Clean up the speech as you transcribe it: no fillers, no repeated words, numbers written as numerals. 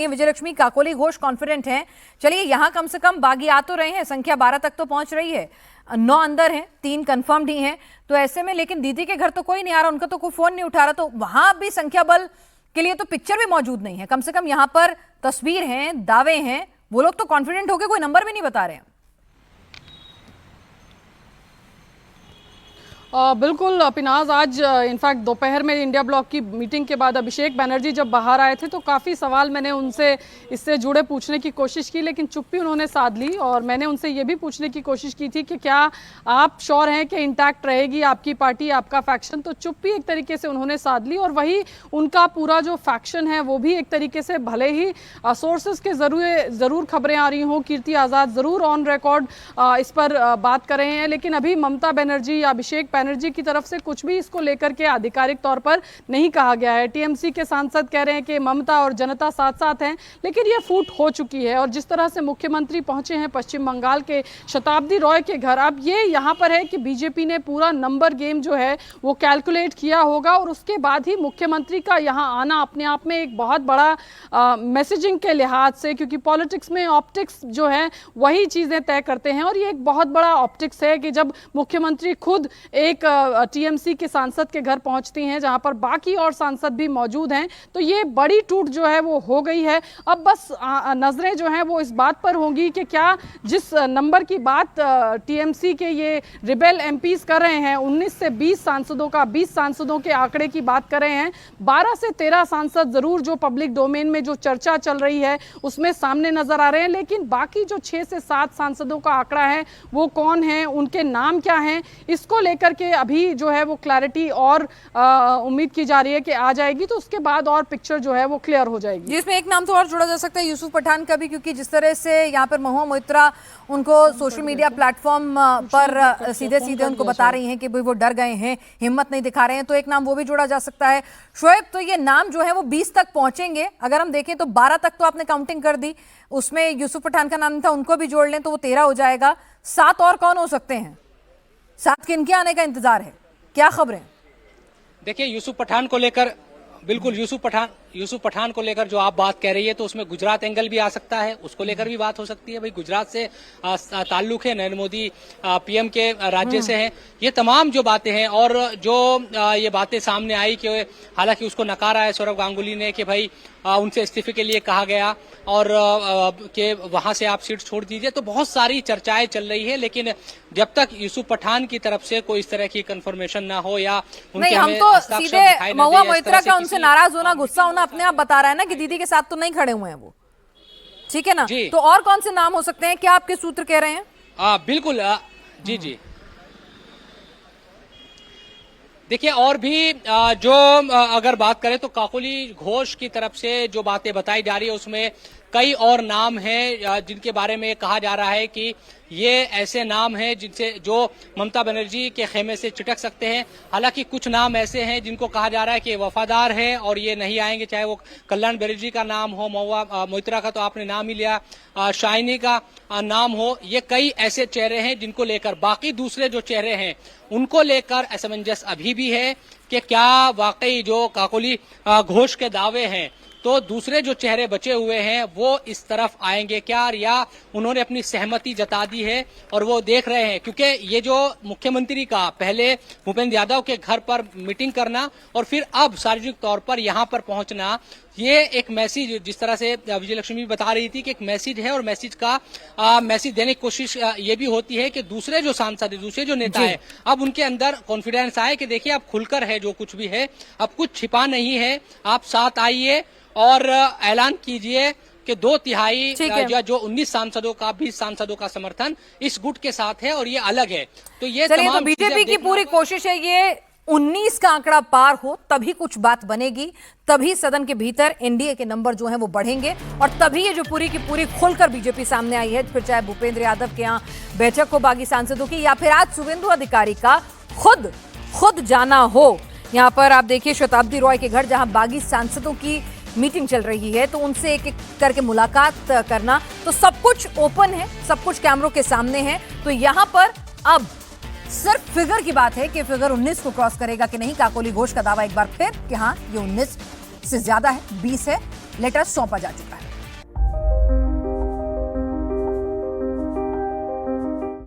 Vijayalakshmi Kakoli Ghosh confident हैं। चलिए यहां कम से कम बागी आ तो रहे हैं, संख्या 12 तक तो पहुंच रही है, 9 अंदर हैं, 3 कंफर्म्ड ही हैं। तो ऐसे में लेकिन दीदी के घर तो कोई नहीं आ रहा, उनका तो कोई फोन नहीं उठा रहा, तो वहां भी संख्या बल के लिए तो पिक्चर भी मौजूद नहीं है। कम से कम यहां पर तस्वीर है, दावे हैं, वो लोग तो कॉन्फिडेंट होकर कोई नंबर भी नहीं बता रहे हैं। बिल्कुल पिनाज, आज इनफैक्ट दोपहर में इंडिया ब्लॉक की मीटिंग के बाद अभिषेक बनर्जी जब बाहर आए थे तो काफ़ी सवाल मैंने उनसे इससे जुड़े पूछने की कोशिश की, लेकिन चुप्पी उन्होंने साध ली। और मैंने उनसे ये भी पूछने की कोशिश की थी कि क्या आप श्योर हैं कि इंटैक्ट रहेगी आपकी पार्टी, आपका फैक्शन, तो चुप्पी एक तरीके से उन्होंने साध ली। और वही उनका पूरा जो फैक्शन है वो भी एक तरीके से, भले ही सोर्सेज के ज़रूर खबरें आ रही हों, कीर्ति आज़ाद ज़रूर ऑन रिकॉर्ड इस पर बात कर रहे हैं, लेकिन अभी ममता बनर्जी या अभिषेक बनर्जी की तरफ से कुछ भी इसको लेकर के आधिकारिक तौर पर नहीं कहा गया है। टीएमसी के सांसद कह रहे हैं कि ममता और जनता साथ साथ हैं, लेकिन ये फूट हो चुकी है। और जिस तरह से मुख्यमंत्री पहुंचे हैं पश्चिम बंगाल के शताब्दी रॉय के घर, अब ये यहाँ पर है कि बीजेपी ने पूरा नंबर गेम जो है वो कैलकुलेट किया होगा और उसके बाद ही मुख्यमंत्री का यहाँ आना अपने आप में एक बहुत बड़ा मैसेजिंग के लिहाज से, क्योंकि पॉलिटिक्स में ऑप्टिक्स जो है वही चीज़ें तय करते हैं। और ये एक बहुत बड़ा ऑप्टिक्स है कि जब मुख्यमंत्री खुद एक टीएमसी के सांसद के घर पहुंचती हैं जहां पर बाकी और सांसद भी मौजूद हैं, तो ये बड़ी टूट जो है वो हो गई है। अब बस नजरें जो हैं वो इस बात पर होंगी कि क्या जिस नंबर की बात टीएमसी के ये रिबेल एमपीज कर रहे हैं, 19 से 20 सांसदों का, 20 सांसदों के आंकड़े की बात कर रहे हैं, 12 से 13 सांसद जरूर जो पब्लिक डोमेन में जो चर्चा चल रही है उसमें सामने नजर आ रहे हैं, लेकिन बाकी जो 6 से 7 सांसदों का आंकड़ा है वो कौन है, उनके नाम क्या हैं, इसको लेकर के अभी जो है वो क्लैरिटी और उम्मीद की जा रही है कि आ जाएगी, तो उसके बाद और पिक्चर जो है वो क्लियर हो जाएगी। जिसमें एक नाम तो और जोड़ा जा सकता है, यूसुफ पठान का भी, क्योंकि जिस तरह से यहाँ पर महुआ मोइत्रा उनको सोशल मीडिया प्लेटफॉर्म पर सीधे सीधे उनको बता रही हैं कि भाई वो डर गए हैं, हिम्मत नहीं दिखा रहे हैं, तो एक नाम वो भी जोड़ा जा सकता है। शोएब, तो ये नाम जो है वो 20 तक पहुंचेंगे। अगर हम देखें तो 12 तक तो आपने काउंटिंग कर दी, उसमें यूसुफ पठान का नाम था, उनको भी जोड़ लें तो वो 13 हो जाएगा। 7 और कौन हो सकते हैं? 7 किनके आने का इंतजार है, क्या खबरें? देखिए, यूसुफ पठान को लेकर, बिल्कुल यूसुफ पठान को लेकर जो आप बात कह रही है, तो उसमें गुजरात एंगल भी आ सकता है, उसको लेकर भी बात हो सकती है। भाई गुजरात से ताल्लुक है, नरेंद्र मोदी पीएम के राज्य से हैं, ये तमाम जो बातें हैं। और जो ये बातें सामने आई कि हालांकि उसको नकारा है सौरव गांगुली ने कि भाई उनसे इस्तीफे के लिए कहा गया और कि वहां से आप सीट छोड़ दीजिए, तो बहुत सारी चर्चाएं चल रही है। लेकिन जब तक यूसुफ पठान की तरफ से कोई इस तरह की कंफर्मेशन ना हो या नहीं, हम तो सीधे महुआ मोइत्रा का उनसे नाराज होना, गुस्सा होना अपने आप बता रहा है ना कि दीदी के साथ तो नहीं खड़े हुए हैं वो, ठीक है ना? तो और कौन से नाम हो सकते हैं, क्या आपके सूत्र कह रहे हैं? बिल्कुल, जी देखिए, और भी जो अगर बात करें तो काकोली घोष की तरफ से जो बातें बताई जा रही है उसमें कई और नाम हैं जिनके बारे में कहा जा रहा है कि ये ऐसे नाम हैं जिनसे जो ममता बनर्जी के खेमे से चिटक सकते हैं। हालांकि कुछ नाम ऐसे हैं जिनको कहा जा रहा है कि वफादार हैं और ये नहीं आएंगे, चाहे वो कल्याण बनर्जी का नाम हो, महुआ मोइत्रा का तो आपने नाम ही लिया, शाइनी का नाम हो, ये कई ऐसे चेहरे हैं जिनको लेकर बाकी दूसरे जो चेहरे हैं उनको लेकर असमंजस अभी भी है कि क्या वाकई जो काकोली घोष के दावे हैं तो दूसरे जो चेहरे बचे हुए हैं वो इस तरफ आएंगे क्या, या उन्होंने अपनी सहमति जता दी है और वो देख रहे हैं। क्योंकि ये जो मुख्यमंत्री का पहले भूपेंद्र यादव के घर पर मीटिंग करना और फिर अब सार्वजनिक तौर पर यहाँ पर पहुंचना, ये एक मैसेज, जिस तरह से विजयलक्ष्मी बता रही थी कि एक मैसेज है और मैसेज का मैसेज देने की कोशिश ये भी होती है कि दूसरे जो सांसद है, दूसरे जो नेता है, अब उनके अंदर कॉन्फिडेंस आए कि देखिए अब खुलकर है जो कुछ भी है, अब कुछ छिपा नहीं है, आप साथ आइए और ऐलान कीजिए कि 2/3 या जो 19 सांसदों का, 20 सांसदों का समर्थन इस गुट के साथ है और ये अलग है। तो ये तमाम बीजेपी की पूरी कोशिश है ये 19 का आंकड़ा पार हो तभी कुछ बात बनेगी, तभी सदन के भीतर एनडीए के नंबर जो हैं वो बढ़ेंगे और तभी ये जो पूरी की पूरी खुलकर बीजेपी सामने आई है, फिर चाहे भूपेंद्र यादव के यहाँ बैठक हो बागी सांसदों की या फिर आज शुभेंदु अधिकारी का खुद जाना हो। यहाँ पर आप देखिए शताब्दी रॉय के घर जहां बागी सांसदों की मीटिंग चल रही है, तो उनसे एक एक करके मुलाकात करना, तो सब कुछ ओपन है, सब कुछ कैमरों के सामने है। तो यहाँ पर अब सिर्फ फिगर की बात है कि फिगर 19 को क्रॉस करेगा कि नहीं। काकोली घोष का दावा एक बार फिर कि हाँ ये 19 से ज्यादा है, 20 है, लेटर सौंपा जा चुका है।